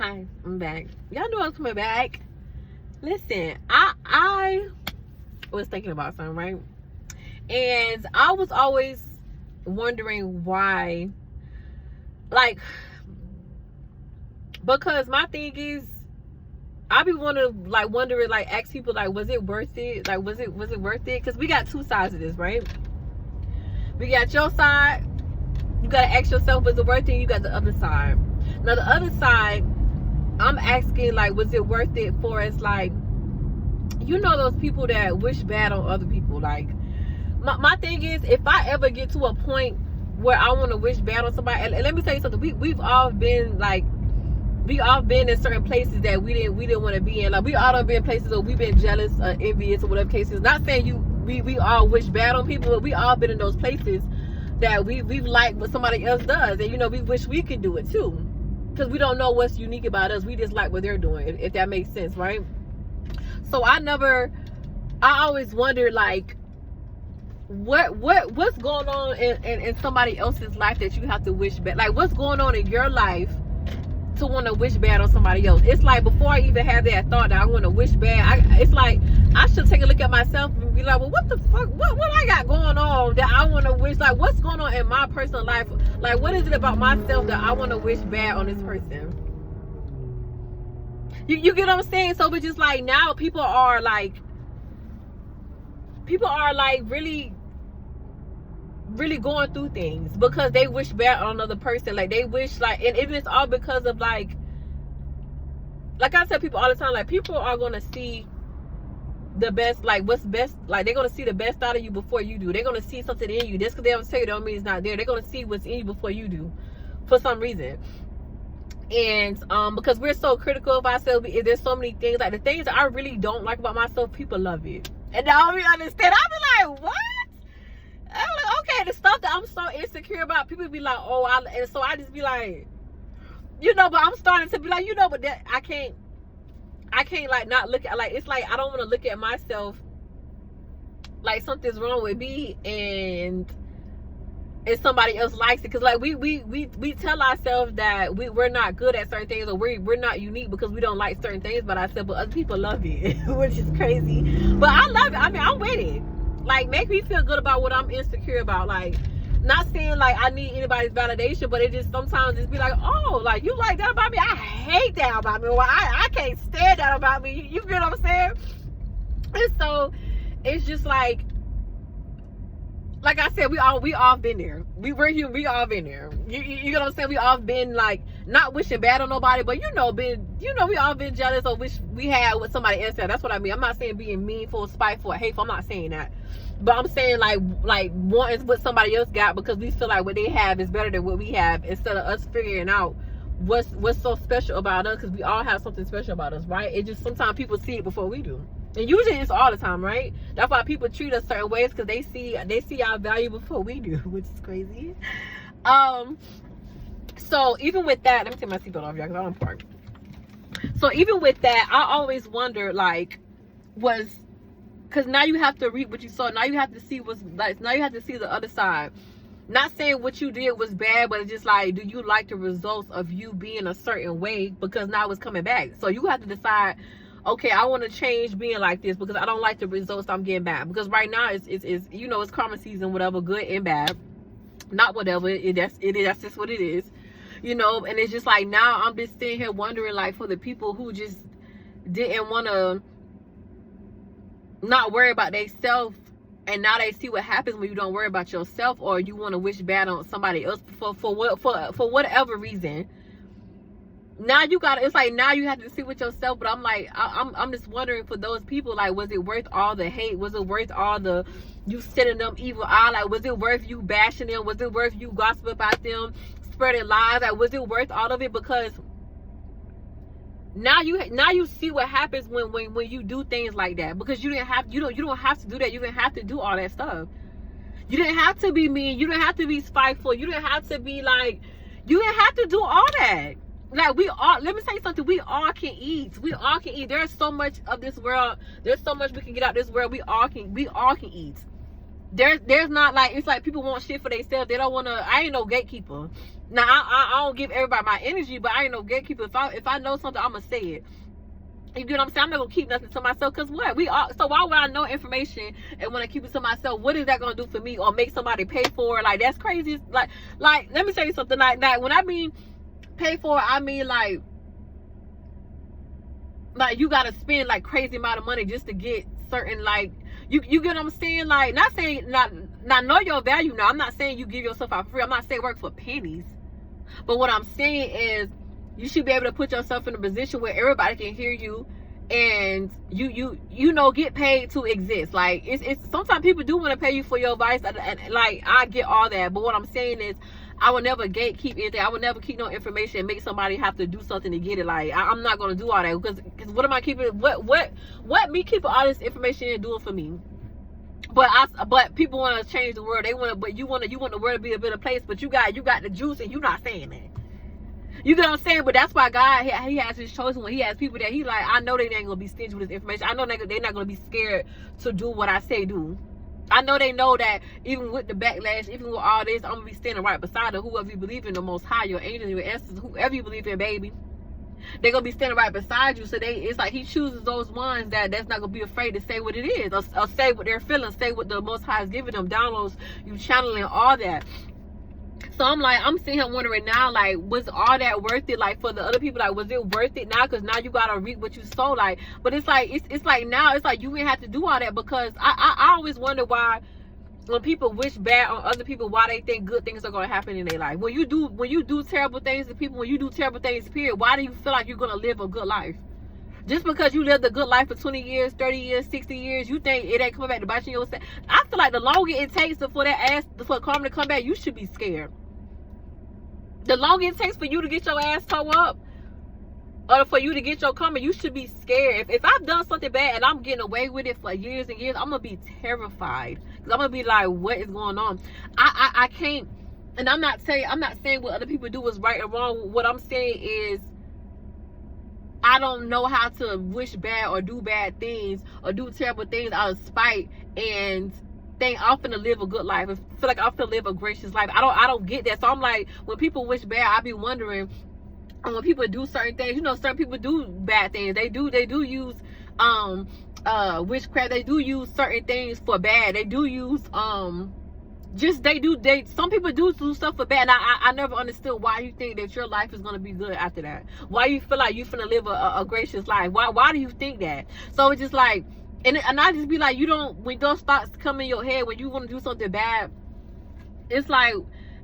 Hi, I'm back. Y'all knew I was coming back. Listen, I was thinking about something, right? And I was always wondering why, like, because my thing is, I be wondering, like, ask people, like, was it worth it? Like, was it worth it? Because we got two sides of this, right? We got your side. You gotta ask yourself, was it worth it? You got the other side. Now, the other side, I'm asking, like, was it worth it for us? Like, you know, those people that wish bad on other people. Like, my thing is, if I ever get to a point where I want to wish bad on somebody, and let me tell you something, we've all been, like, we all been in certain places that we didn't want to be in. Like, we all have been places where we've been jealous, envious, or whatever cases. Not saying we all wish bad on people, but we all been in those places that we've liked what somebody else does, and, you know, we wish we could do it too, because we don't know what's unique about us. We just like what they're doing, if that makes sense, right? So I always wondered, like, what's going on in somebody else's life that you have to wish bad? Like, what's going on in your life to want to wish bad on somebody else? It's like, before I even have that thought that I want to wish bad, it's like I should take a look at myself and be like, well, what the fuck, what I got going on that I want to wish? Like, what's going on in my personal life? Like, what is it about myself that I want to wish bad on this person? You get what I'm saying? So it's just like, now people are like really going through things because they wish bad on another person. Like, they wish, like, and it's all because of, like I tell people all the time, like, people are gonna see the best, like, what's best, like, they're gonna see the best out of you before you do. They're gonna see something in you. Just because they don't tell you don't mean it's not there. They're gonna see what's in you before you do, for some reason. And because we're so critical of ourselves, there's so many things, like, the things that I really don't like about myself, people love it, and I don't really understand. I'll be like, what? I'm like, okay, the stuff that I'm so insecure about, people be like, oh, and so I just be like, you know, but I'm starting to be like, you know, but that I can't like not look at, like, it's like I don't want to look at myself like something's wrong with me and somebody else likes it, because, like, we tell ourselves that we're not good at certain things, or we're not unique because we don't like certain things about ourselves, but other people love it, which is crazy. But I love it. I mean, I'm with it. Like, make me feel good about what I'm insecure about. Like, not saying like I need anybody's validation, but it just sometimes just be like, oh, like, you like that about me? I hate that about me. Well, I can't stand that about me. You get what I'm saying? And so it's just like I said, we all been there. We're human. We all been there. You know what I'm saying? We all been, like, not wishing bad on nobody, but we all been jealous or wish we had what somebody else had. That's what I mean. I'm not saying being meanful, spiteful, hateful. I'm not saying that. But I'm saying, like wanting what somebody else got because we feel like what they have is better than what we have, instead of us figuring out what's so special about us, because we all have something special about us, right? It just, sometimes people see it before we do. And usually it's all the time, right? That's why people treat us certain ways, because they see our value before we do, which is crazy. So even with that, let me take my seatbelt off, y'all, because I don't park. So even with that, I always wonder, like, because now you have to reap what you sow. Now you have to see now you have to see the other side. Not saying what you did was bad, but it's just like, do you like the results of you being a certain way? Because now it's coming back. So you have to decide, okay, I want to change being like this because I don't like the results I'm getting back. Because right now it's you know, it's karma season, whatever, good and bad. Not whatever, that's just what it is. You know, and it's just like, now I'm just sitting here wondering, like, for the people who just didn't want to not worry about themselves, and now they see what happens when you don't worry about yourself, or you want to wish bad on somebody else for whatever reason. Now you got, it's like, now you have to see with yourself. But I'm like, I'm just wondering, for those people, like, was it worth all the hate? Was it worth all the you sending them evil eye? Like, was it worth you bashing them? Was it worth you gossiping about them, spreading lies? Like, was it worth all of it? Because now you see what happens when you do things like that. Because you don't have to do that. You didn't have to do all that stuff. You didn't have to be mean. You didn't have to be spiteful. You didn't have to be like, you didn't have to do all that. Like, we all, let me tell you something, we all can eat. We all can eat. There's so much of this world. There's so much we can get out of this world. We all can eat. There's not, like, it's like people want shit for themselves. They don't want to, I ain't no gatekeeper. Now I don't give everybody my energy, but I ain't no gatekeeper. If I know something, I'ma say it. You get what I'm saying? I'm not gonna keep nothing to myself, because what we are. So why would I know information and want to keep it to myself? What is that gonna do for me, or make somebody pay for it? Like, that's crazy. Like let me tell you something. Like that, when I mean pay for it, I mean like you gotta spend like crazy amount of money just to get certain, like, you get what I'm saying? Like, not saying not know your value. Now, I'm not saying you give yourself out for free. I'm not saying work for pennies. But what I'm saying is, you should be able to put yourself in a position where everybody can hear you, and you know, get paid to exist. Like, it's sometimes people do want to pay you for your advice, and like, I get all that. But what I'm saying is, I will never gatekeep anything. I will never keep no information and make somebody have to do something to get it. Like, I'm not gonna do all that, because what am I keeping? What me keeping all this information and doing for me? But people want to change the world. They want to, but you want the world to be a better place. But you got the juice, and you not saying that. You get what I'm saying? But that's why God, he has his choice. When he has people that he like, I know they ain't gonna be stingy with this information. I know they're not gonna be scared to do what I say do. I know they know that even with the backlash, even with all this, I'm gonna be standing right beside her. Whoever you believe in, the Most High, your angels, your ancestors, whoever you believe in, baby, they're gonna be standing right beside you. So it's like he chooses those ones that's not gonna be afraid to say what it is, or say what they're feeling, say what the Most High is giving them, downloads, you channeling all that. So I'm sitting here wondering now, like, was all that worth it? Like, for the other people, like, was it worth it now? Because now you gotta reap what you sow. Like, but it's like now it's like you didn't have to do all that, because I always wonder why, when people wish bad on other people, why they think good things are gonna happen in their life. When you do terrible things to people, when you do terrible things, period, why do you feel like you're gonna live a good life? Just because you lived a good life for 20 years, 30 years, 60 years, you think it ain't coming back to bite you in your. I feel like the longer it takes for karma to come back, you should be scared. The longer it takes for you to get your ass toe up, or for you to get your karma, you should be scared. If I've done something bad and I'm getting away with it for years and years, I'm gonna be terrified, because I'm gonna be like, what is going on? I can't. And I'm not saying what other people do is right or wrong. What I'm saying is, I don't know how to wish bad or do bad things or do terrible things out of spite and think I'm finna live a good life. I feel like I'm finna live a gracious life. I don't get that. So I'm like, when people wish bad, I be wondering, and when people do certain things, you know, certain people do bad things. They do use witchcraft. They do use certain things for bad. They do use some people do stuff for bad. And I never understood why you think that your life is gonna be good after that. Why you feel like you finna live a gracious life? Why do you think that? So it's just like, and I just be like, when those thoughts come in your head when you want to do something bad, it's like,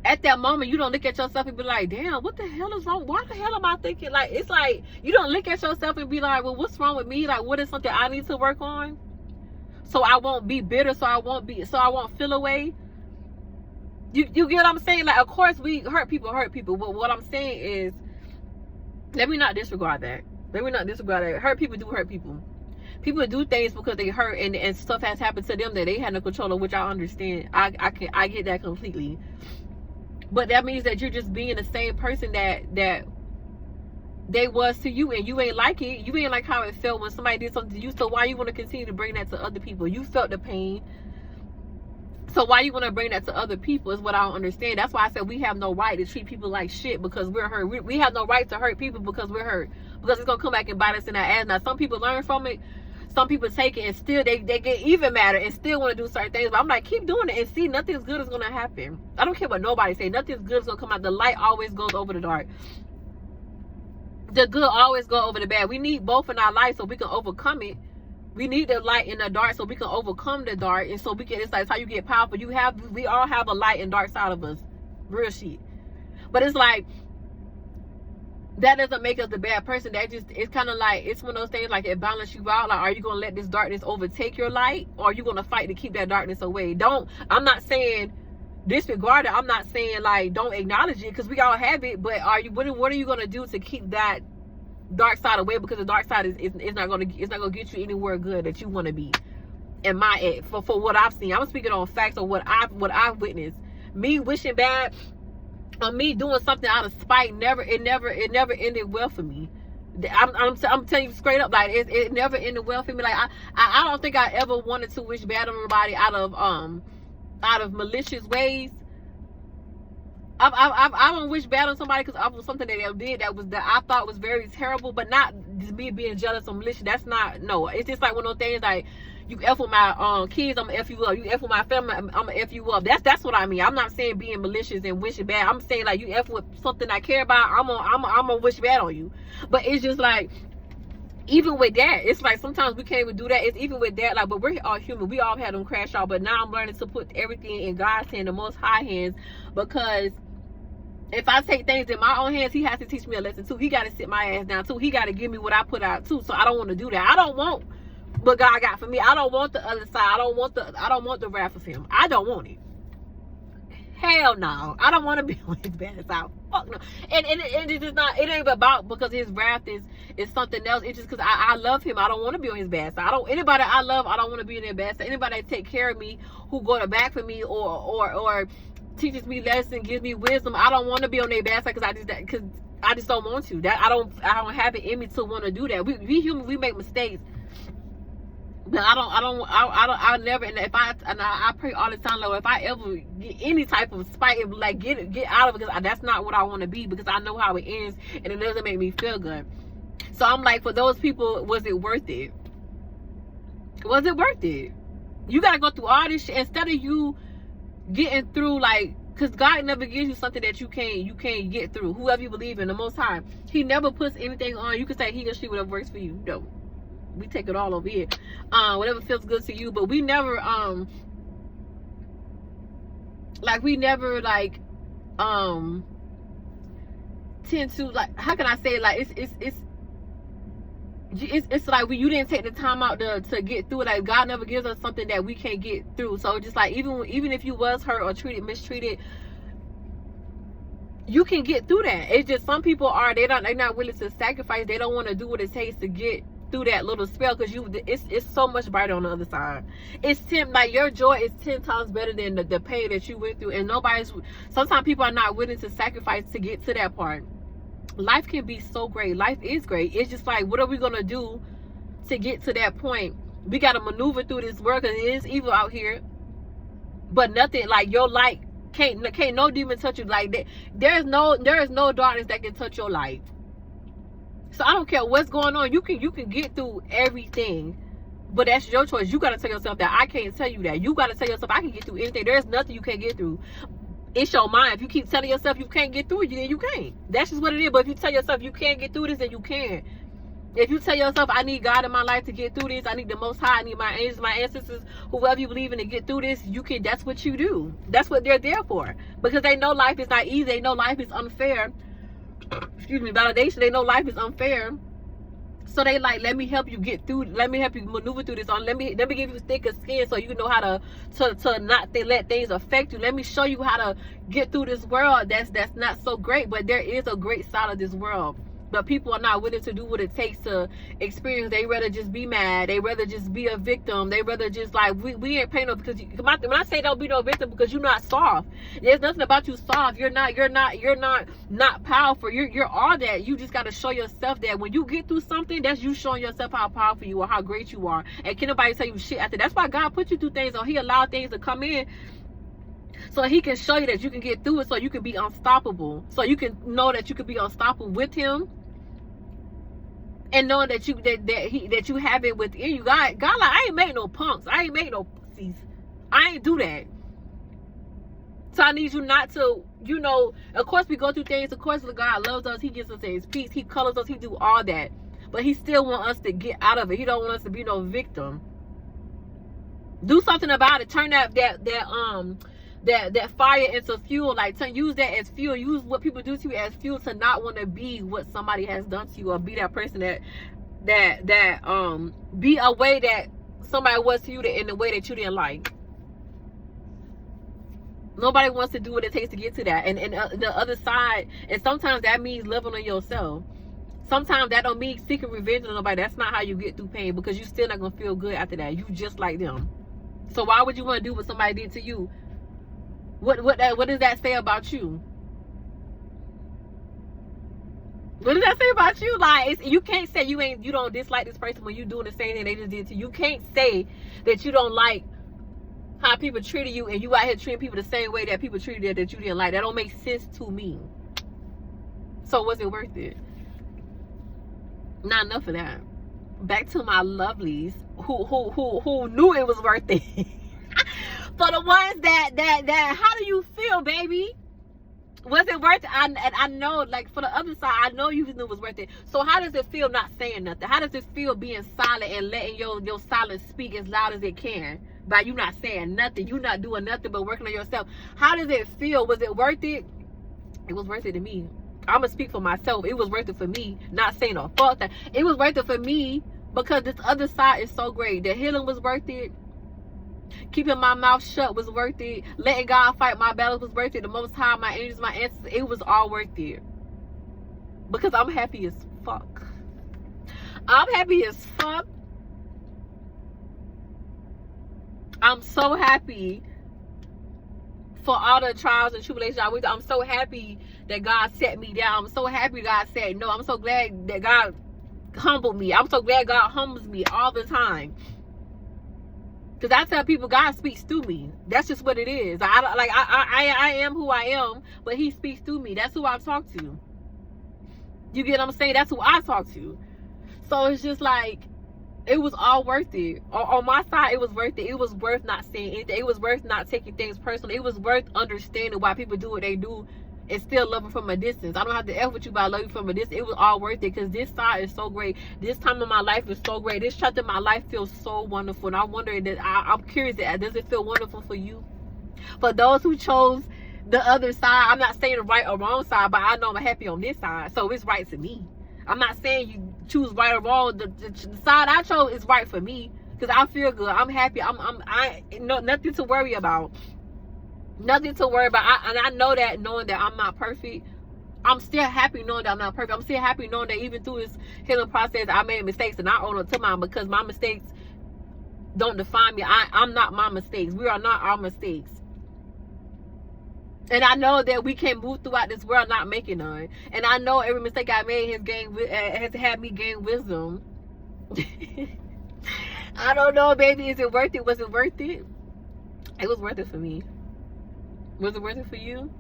at that moment, you don't look at yourself and be like, damn, what the hell is wrong? Why the hell am I thinking? Like, it's like, you don't look at yourself and be like, well, what's wrong with me? Like, what is something I need to work on? So I won't be bitter, so I won't feel away. You get what I'm saying? Like, of course, we hurt people. But what I'm saying is, let me not disregard that. Hurt people do hurt people. People do things because they hurt, and stuff has happened to them that they had no control of, which I understand. I get that completely. But that means that you're just being the same person that they was to you, and you ain't like it. You ain't like how it felt when somebody did something to you. So why you want to continue to bring that to other people? You felt the pain. So why you want to bring that to other people is what I don't understand. That's why I said we have no right to treat people like shit because we're hurt. We have no right to hurt people because we're hurt. Because it's going to come back and bite us in our ass. Now, some people learn from it. Some people take it and still they get even madder and still want to do certain things. But I'm like, keep doing it and see, nothing's good is going to happen. I don't care what nobody say. Nothing's good is going to come out. The light always goes over the dark. The good always go over the bad. We need both in our life so we can overcome it. We need the light in the dark so we can overcome the dark. And so it's like, it's how you get powerful. We all have a light and dark side of us. Real shit. But it's like, that doesn't make us a bad person. It's kind of like, it's one of those things like it balances you out. Like, are you going to let this darkness overtake your light, or are you going to fight to keep that darkness away? I'm not saying disregard it. I'm not saying like don't acknowledge it, because we all have it. But what are you going to do to keep that dark side away? Because the dark side is not going to get you anywhere good that you want to be. In my for what I've seen, I'm speaking on facts of what I've witnessed. Me wishing bad, or me doing something out of spite, it never ended well for me. I'm telling you straight up, like it never ended well for me. Like I don't think I ever wanted to wish bad on everybody out of malicious ways. I don't wish bad on somebody because of something that they did that I thought was very terrible, but not just me being jealous or malicious. That's not, no. It's just like one of those things like, you F with my kids, I'm gonna F you up. You F with my family, I'm gonna F you up. That's what I mean. I'm not saying being malicious and wishing bad. I'm saying like, you F with something I care about, I'm gonna wish bad on you. But it's just like, even with that, it's like sometimes we can't even do that. It's even with that, like, but we're all human. We all had them crash out. But now I'm learning to put everything in God's hand, the Most High hands, because if I take things in my own hands, he has to teach me a lesson too. He got to sit my ass down too. He got to give me what I put out too. So I don't want to do that. I don't want what God got for me. I don't want the other side. I don't want the wrath of him. I don't want it. Hell no. I don't want to be on his bad side. Fuck no. And it's just not, it ain't about because his wrath is something else. It's just because I love him. I don't want to be on his bad side. Anybody I love, I don't want to be in their bad side. Anybody that take care of me, who go to back for me or teaches me lessons, gives me wisdom, I don't want to be on their bad side because I just don't want to. That I don't have it in me to want to do that. We human, we make mistakes. But I never, and I pray all the time, Lord, if I ever get any type of spite, like get out of it, because that's not what I want to be, because I know how it ends and it doesn't make me feel good. So I'm like, for those people, was it worth it? Was it worth it? You gotta go through all this shit instead of you getting through, like, because God never gives you something that you can't get through. Whoever you believe in, the Most High, he never puts anything on you can say he or she whatever works for you. No, we take it all over here. Whatever feels good to you, but we never tend to, like, how can I say it? Like, it's like you didn't take the time out to get through it. Like, God never gives us something that we can't get through. So just like, even if you was hurt or mistreated, you can get through that. It's just some people they're not willing to sacrifice. They don't want to do what it takes to get through that little spell, because it's so much brighter on the other side. Like, your joy is 10 times better than the pain that you went through. And sometimes people are not willing to sacrifice to get to that part. Life can be so great. Life is great. It's just like, what are we gonna do to get to that point? We gotta maneuver through this world, because it is evil out here. But nothing like your light can't no demon touch you. Like, there is no darkness that can touch your light. So I don't care what's going on. You can get through everything, but that's your choice. You gotta tell yourself that. I can't tell you that. You gotta tell yourself I can get through anything. There's nothing you can't get through. It's your mind. If you keep telling yourself you can't get through it, then you can't. That's just what it is. But if you tell yourself you can't get through this, then you can. If you tell yourself, I need God in my life to get through this, I need the Most High, I need my angels, my ancestors, whoever you believe in, to get through this, you can. That's what you do. That's what they're there for. Because they know life is not easy. They know life is unfair. Excuse me, validation. They know life is unfair. So they like, let me help you get through. Let me help you maneuver through this. Let me give you thicker skin so you know how to not let things affect you. Let me show you how to get through this world that's not so great, but there is a great side of this world. But people are not willing to do what it takes to experience. They rather just be mad. They rather just be a victim. They rather just like, we ain't paying no, because when I say don't be no victim, because you're not soft. There's nothing about you soft. You're not powerful. You're all that. You just got to show yourself that when you get through something, that's you showing yourself how powerful you are, how great you are. And can nobody tell you shit after. That's why God put you through things, or he allowed things to come in, so he can show you that you can get through it, so you can be unstoppable. So you can know that you can be unstoppable with him. And knowing that you have it within you. God like, I ain't make no punks. I ain't make no pussies. I ain't do that. So I need you not to, of course we go through things. Of course God loves us. He gives us his peace. He colors us. He do all that. But he still wants us to get out of it. He don't want us to be no victim. Do something about it. Turn that fire into fuel. Like, use that as fuel. Use what people do to you as fuel to not want to be what somebody has done to you, or be that person that be a way that somebody was to you in the way that you didn't like. Nobody wants to do what it takes to get to that. And the other side, and sometimes that means loving on yourself. Sometimes that don't mean seeking revenge on nobody. That's not how you get through pain, because you still not gonna feel good after that. You just like them. So why would you want to do what somebody did to you? What does that say about you? What does that say about you? Like, you can't say you don't dislike this person when you doing the same thing they just did to you. You can't say that you don't like how people treated you, and you out here treating people the same way that people treated you that you didn't like. That don't make sense to me. So was it worth it? Not enough of that. Back to my lovelies who knew it was worth it. For the ones that how do you feel, baby? Was it worth it? I know, like, for the other side, I know you knew it was worth it. So how does it feel not saying nothing? How does it feel being silent and letting your silence speak as loud as it can? By you not saying nothing, you not doing nothing but working on yourself. How does it feel? Was it worth it? It was worth it to me. I'm gonna speak for myself. It was worth it for me. Not saying a fuck thing. It was worth it for me because this other side is so great. The healing was worth it. Keeping my mouth shut was worth it. Letting God fight my battles was worth it. The Most High, my angels, my ancestors, it was all worth it. Because I'm happy as fuck. I'm happy as fuck. I'm so happy for all the trials and tribulations I went through. I'm so happy that God set me down. I'm so happy God said no. I'm so glad that God humbled me. I'm so glad God humbles me all the time. Because I tell people God speaks through me. That's just what it is. I am who I am, but he speaks through me. That's who I talk to. You get what I'm saying? That's who I talk to. So it's just like, it was all worth it. On my side, it was worth it. It was worth not saying anything. It was worth not taking things personally. It was worth understanding why people do what they do and still love them from a distance. I don't have to F with you, but I love you from a distance. It was all worth it because this side is so great. This time of my life is so great. This chapter of my life feels so wonderful. And I wonder that I'm curious, does it feel wonderful for you? For those who chose the other side, I'm not saying the right or wrong side, but I know I'm happy on this side. So it's right to me. I'm not saying you choose right or wrong. The side I chose is right for me because I feel good. I'm happy. I no nothing to worry about. Nothing to worry about. And I know that, knowing that I'm not perfect, I'm still happy knowing that I'm not perfect. I'm still happy knowing that even through this healing process, I made mistakes and I own up to mine because my mistakes don't define me. I'm not my mistakes. We are not our mistakes. And I know that we can move throughout this world not making none. And I know every mistake I made has had me gain wisdom. I don't know, baby. Is it worth it? Was it worth it? It was worth it for me. Was it worth it for you?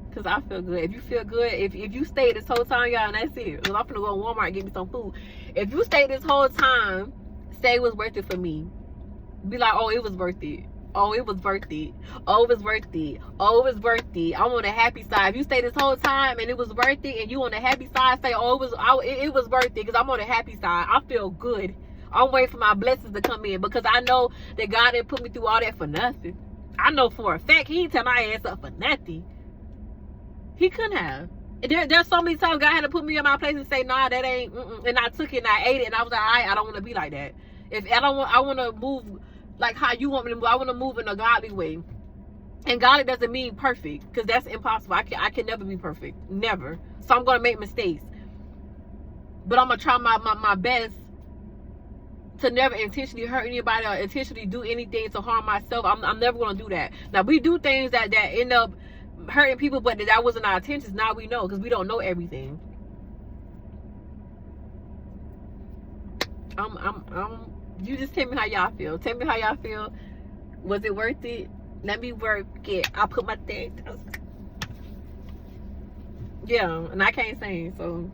Because I feel good. If you feel good, if you stayed this whole time, y'all, and that's it. Because I'm going to go to Walmart and get me some food. If you stayed this whole time, say it was worth it for me. Be like, oh, it was worth it. Oh, it was worth it. Oh, it was worth it. Oh, it was worth it. I'm on the happy side. If you stay this whole time and it was worth it, and you on the happy side, say, oh, it was worth it because I'm on the happy side. I feel good. I'm waiting for my blessings to come in because I know that God didn't put me through all that for nothing. I know for a fact he didn't tell my ass up for nothing. He couldn't have. There's so many times God had to put me in my place and say, nah, that ain't, and I took it and I ate it and I was like, I don't want to be like that. I want to move like how you want me to move. I want to move in a godly way. And godly doesn't mean perfect because that's impossible. I can never be perfect. Never. So I'm going to make mistakes. But I'm going to try my best to never intentionally hurt anybody or intentionally do anything to harm myself. I'm never going to do that. Now, we do things that end up hurting people, but that wasn't our intentions. Now we know because we don't know everything. You just tell me how y'all feel. Tell me how y'all feel. Was it worth it? Let me work it. I'll put my thing. Yeah, and I can't sing, so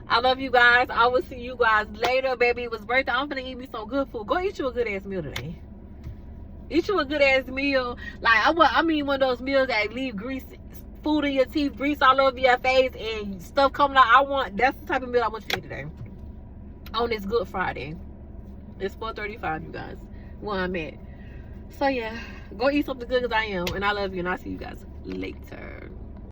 I love you guys. I will see you guys later, baby. It was worth it. I'm gonna eat me some good food. Go eat you a good ass meal today. Eat you a good ass meal. Like I mean one of those meals that leave grease, food in your teeth, grease all over your face, and stuff coming out. That's the type of meal I want you to eat today. On this Good Friday. It's 4:35, you guys. Where I'm at. So yeah, go eat something good because I am, and I love you, and I'll see you guys later.